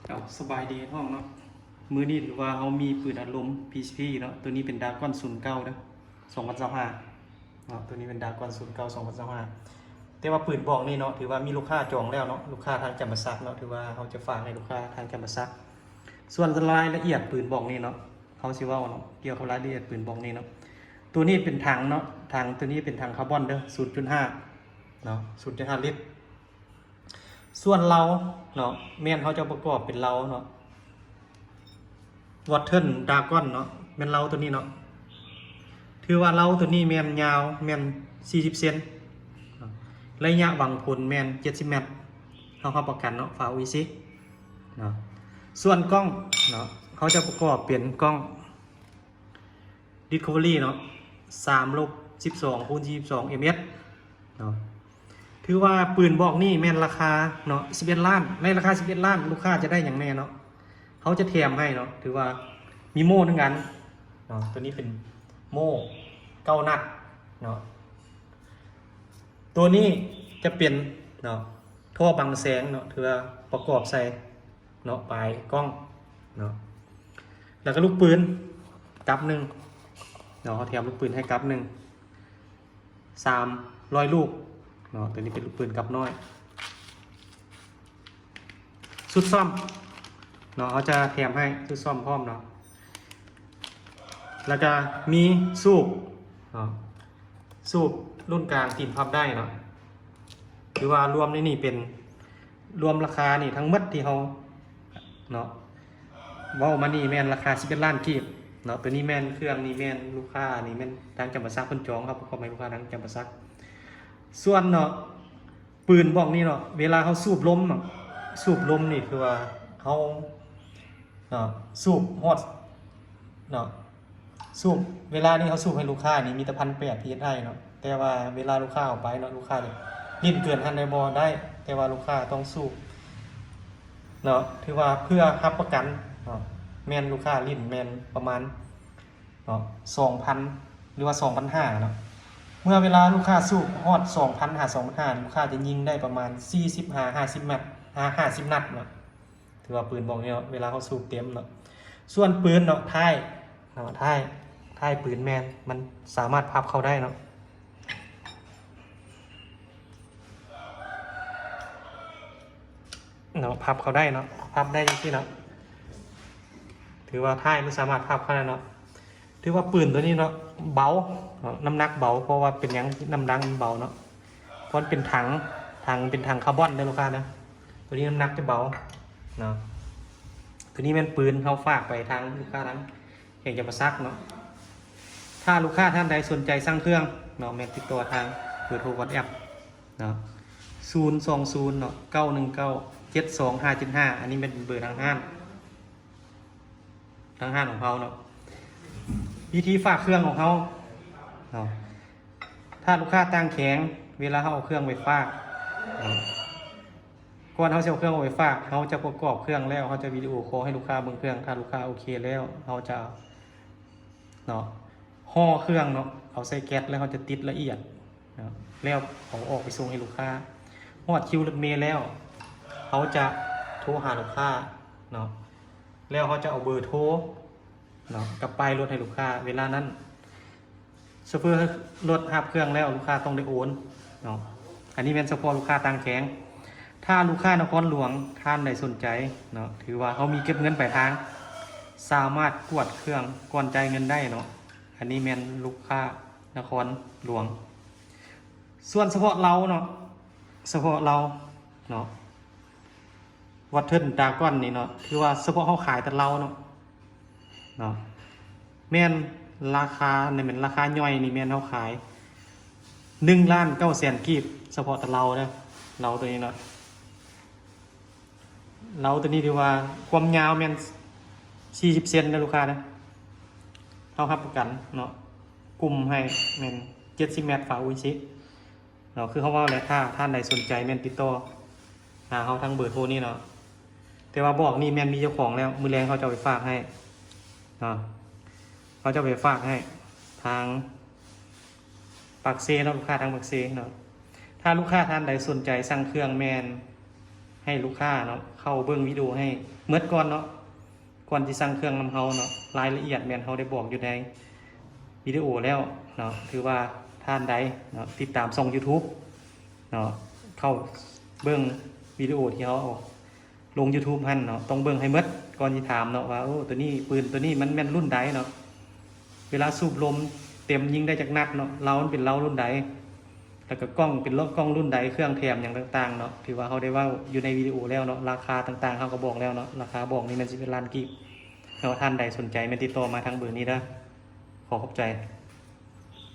เอาสบายดีห้องเนาะมือนี้หรือว่าเขามีปืนอัดลม PCP เนาะตัวนี้เป็นดากอน09นะ2025เนาะตัวนี้เป็นดากอน09 2025แต่ว่าปืนบอกนี่เนาะถือว่ามีลูกค้าจองแล้วเนาะลูกค้าทางจำปาสักเนาะถือว่าเขาจะฝากให้ลูกค้าทางจำปาสักส่วนรายละเอียดปืนบอกนี่เนาะเขาสิว่าเนาะเกี่ยวกับรายละเอียดปืนบอกนี่เนาะตัวนี้เป็นถังเนาะถังตัวนี้เป็นถังคาร์บอนเด้อ 0.5 เนาะ 0.5 ลิตรส่วนเราเนาะแม่นเขาจะประกอบเป็นเราเนาะวอเทิร์นดากอนเนาะแม่นเราตัวนี้เนาะถือว่าเราตัวนี้แม่นยาวแม่น40 เซนระยะหวังผลแม่น70 เมตรเขาประกันเนาะฝาวีซิเนาะส่วนกล้องเนาะเขาจะประกอบเป็นกล้อง Discovery เนาะ3-12x22 ms เนาะถือว่าปืนบอกนี่แม่นราคาเนาะ11 ล้านในราคา11 ล้านลูกค้าจะได้อย่างแน่เนาะเขาจะแถมให้เนาะถือว่ามีโม่ทั้งนั้นเนาะตัวนี้เป็นโม่9 นัดเนาะตัวนี้จะเป็นเนาะท่อบังแสงเนาะถือว่าประกอบใส่เนาะปลายกล้องเนาะแล้วก็ลูกปืนกับหนึ่งเนาะเขาแถมลูกปืนให้กับหนึ่ง300 ลูกเนาะตัวนี้เป็นลูกปืนกับน้อยชุดซ่อมเนาะเขาจะแถมให้ชุดซ่อมพร้อมเนาะแล้วก็มีสูบเนาะสูบรุ่นกลางตีนพับได้เนาะหรือว่ารวมในนี่เป็นรวมราคานี่ทั้งหมดที่เขาเนาะว่ามานี่แม่นราคา11 ล้านกีบเนาะตัวนี้แม่นเครื่องนี่แม่นลูกค้านี่แม่นทางจำปาสักคนจองครับขอให้ลูกค้าทางจำปาสักส่วนเนาะปืนบอกนี่เนาะเวลาเขาสูบลมนี่คือว่าเขาเนาะสูบฮอดเนาะสูบเวลานี้เขาสูบให้ลูกค้านี่มีแต่1,800 PSI เนาะแต่ว่าเวลาลูกค้าออกไปเนาะลูกค้าเลยลิ้นเกิน1,000 ไดบอได้แต่ว่าลูกค้าต้องสูบเนาะถือว่าเพื่อรับประกันเนาะแม่นลูกค้าลิ้นแม่นประมาณเนาะ 2,000 หรือว่า 2,500 เนาะเมื่อเวลาลูกค้าสูบฮอด 2,000 หา 2,500 ลูกค้าจะยิงได้ประมาณ40-50 นัด50 นัดเนาะถือว่าปืนบอกเนี่ยเวลาเขาสูบเต็มเนาะส่วนปืนเนาะท้ายเนาะท้ายปืนแมนมันสามารถพับเข้าได้เนาะพับเข้าได้เนาะพับได้ยังที่เนาะถือว่าท้ายมันสามารถพับเข้าได้เนาะถือว่าปืนตัวนี้เนาะเบาน้ำหนักเบาเพราะว่าเป็นยังน้ำหนักเบาเนาะเพราะเป็นถังเป็นถังคาร์บอนนะลูกค้านะตัวนี้น้ำหนักจะเบาเนาะตัวนี้เป็นปืนเขาฝากไปทางลูกค้าทั้งแห่งจำปาสักเนาะถ้าลูกค้าท่านใดสนใจสั่งเครื่องเนาะแม่ติดตัวทางเบอร์โทรวอทแอปเนาะ020เนาะ919 72575อันนี้เป็นเบอร์ทางห้างของเขาเนาะวิธีฝากเครื่องของเขาเนาะถ้าลูกค้าตั้งแข็งเวลาเขาเอาเครื่องไปฝากก่อนเขาจะเอาเครื่องไปฝากเขาจะประกอบเครื่องแล้วเขาจะวิดีโอคอลให้ลูกค้าเบิ่งเครื่องถ้าลูกค้าโอเคแล้วเขาจะเนาะห่อเครื่องเนาะเอาใส่แก๊สแล้วเขาจะติดละเอียดเนาะแล้วเขาออกไปส่งให้ลูกค้าฮอดคิวรถเมล์แล้วเขาจะโทรหาลูกค้าเนาะแล้วเขาจะเอาเบอร์โทรเนาะกับป้ายรถให้ลูกค้าเวลานั้นโชเฟอร์รถหับเครื่องแล้วลูกค้าต้องได้โอนเนาะอันนี้เป็นเฉพาะลูกค้าต่างแข็งถ้าลูกค้านครหลวงท่านใดสนใจเนาะถือว่าเขามีเก็บเงินปลายทางสามารถกวดเครื่องก่อนจ่ายเงินได้เนาะอันนี้เป็นลูกค้านครหลวงส่วนเฉพาะเราเนาะเนาะวัตเทิร์นดากอนนี่เนาะคือว่าเฉพาะเขาขายแต่เราเนาะแม่นราคาในเป็นราคาย่อยนี่แม่นเขาขาย1,900,000 กีบเฉพาะแต่เราเนาะเราตัวนี้เนาะเราตัวนี้ถือว่าความยาวแม่น40 เซนนะลูกค้านะเขารับประกันเนาะกลุ่มให้แม่น70 เมตรฝาอุ้ยชิเนาะคือเขาว่าอะไรถ้าท่านใดสนใจแม่นติดต่อหาเขาทางเบอร์โทรนี่เนาะแต่ว่าบอกนี่แม่นมีเจ้าของแล้วมือแรงเขาจะไปฝากให้เนาะเขาจะไปฝากให้ทางปักเซเนาะลูกค้าทางปักเซเนาะถ้าลูกค้าท่านใดสนใจสั่งเครื่องแมนให้ ให้ลูกค้าเนาะเข้าเบิ่งวิดีโอให้เมื่อก่อนเนาะก่อนที่สั่งเครื่องนำเฮาเนาะรายละเอียดแม่นเฮาได้บอกอยู่ในวิดีโอแล้วเนาะถือว่าท่านใดเนาะติดตามช่อง YouTube เนาะเข้าเบิ่งวิดีโอที่เฮาเอาลง YouTube หั่นเนาะต้องเบิ่งให้หมดก่อนสิถามเนาะว่าโอ้ตัวนี้ปืนตัวนี้มันแม่นรุ่นใดเนาะเวลาสูบลมเต็มยิงได้จากนัดเนาะเรามันเป็นเรารุ่นใดแล้วก็กล้องเป็นกล้องรุ่นใดเครื่องแถมอย่างต่างๆเนาะที่ว่าเขาได้ว่าอยู่ในวิดีโอแล้วเนาะราคาต่างๆเขาก็บอกแล้วเนาะราคาบอกนี่มันสิเป็นล้านกีบเนาะท่านใดสนใจมาติดต่อมาทางเบอร์นี้นะขอขอบใจ